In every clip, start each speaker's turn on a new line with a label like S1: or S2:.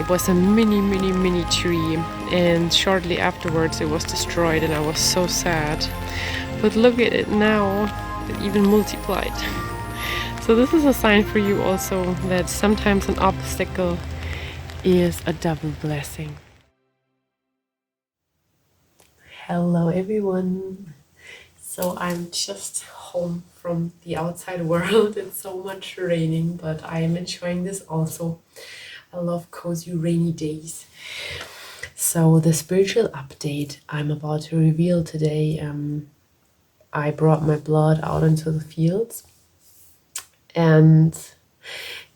S1: it was a mini tree, and shortly afterwards it was destroyed, and I was so sad. But look at it now, it even multiplied. So this is a sign for you also that sometimes an obstacle is a double blessing. Hello everyone. So I'm just home from the outside world. It's so much raining, but I am enjoying this also. I love cozy rainy days. So the spiritual update I'm about to reveal today, I brought my blood out into the fields and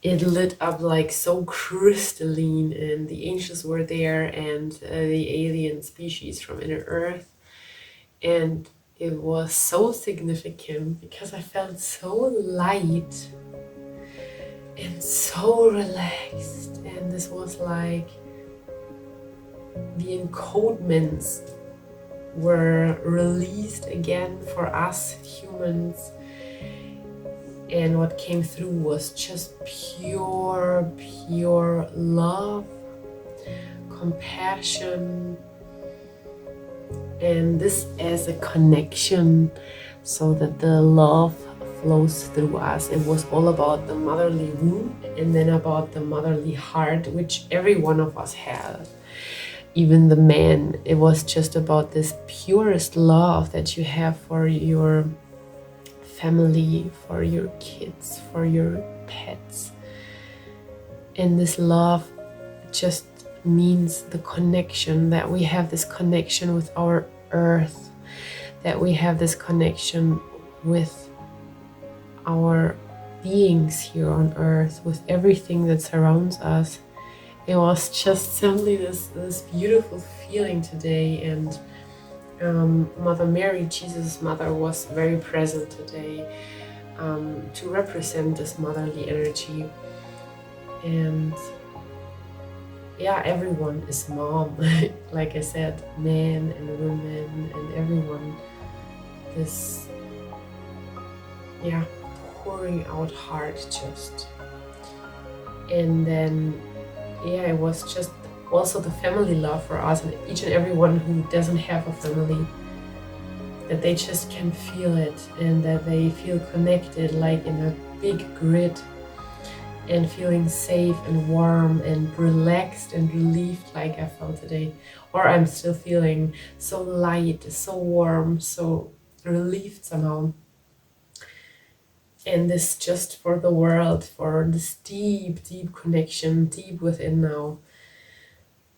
S1: it lit up like so crystalline, and the angels were there, and the alien species from inner earth. And it was so significant because I felt so light and so relaxed, and this was like the encodements were released again for us humans, and what came through was just pure love, compassion, and this as a connection so that the love flows through us. It was all about the motherly womb and then about the motherly heart, which every one of us has. Even the man, it was just about this purest love that you have for your family, for your kids, for your pets. And this love just means the connection, that we have this connection with our earth, that we have this connection with our beings here on earth, with everything that surrounds us. It was just simply this beautiful feeling today, and Mother Mary, Jesus' mother, was very present today to represent this motherly energy. And yeah, everyone is mom. Like I said, men and women and everyone, this pouring out heart just. And then it was just also the family love for us, and each and everyone who doesn't have a family, that they just can feel it, and that they feel connected like in a big grid, and feeling safe and warm and relaxed and relieved like I felt today, or I'm still feeling so light, so warm, so relieved somehow. And this just for the world, for this deep connection deep within now.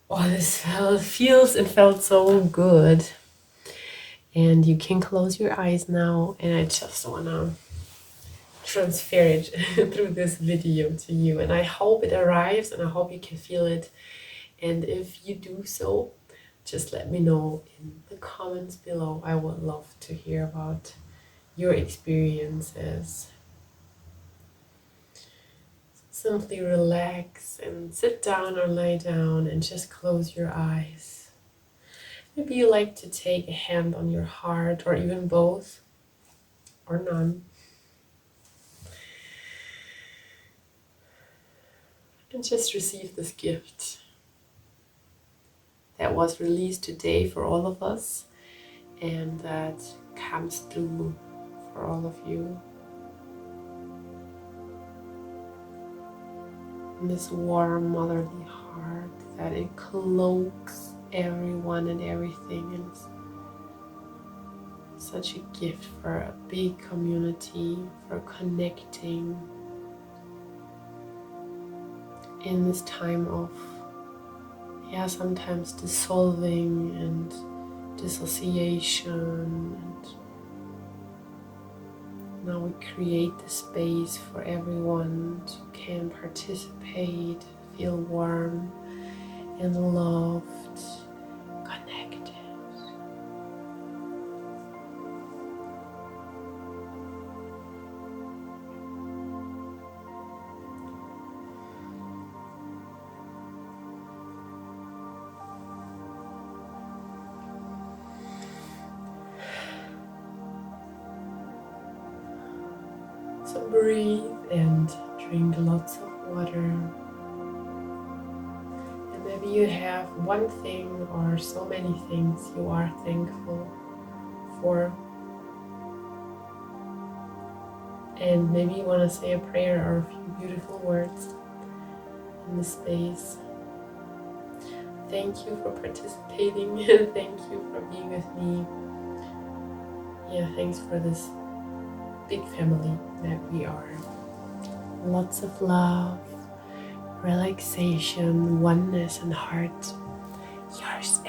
S1: Oh, this feels and felt so good. And you can close your eyes now, and I just wanna transfer it through this video to you, and I hope it arrives, and I hope you can feel it. And if you do so, just let me know in the comments below. I would love to hear about your experiences. Simply relax and sit down or lie down and just close your eyes. Maybe you like to take a hand on your heart, or even both, or none. And just receive this gift that was released today for all of us, and that comes through for all of you. And this warm motherly heart, that it cloaks everyone and everything, and it's such a gift for a big community, for connecting in this time of sometimes dissolving and dissociation. And now we create the space for everyone to can participate, feel warm and loved, connected. So breathe and drink lots of water. maybe you have one thing or so many things you are thankful for. And maybe you want to say a prayer or a few beautiful words in the space. Thank you for participating. Thank you for being with me. Yeah, thanks for this big family that we are. Lots of love, relaxation, oneness, and heart. Yours,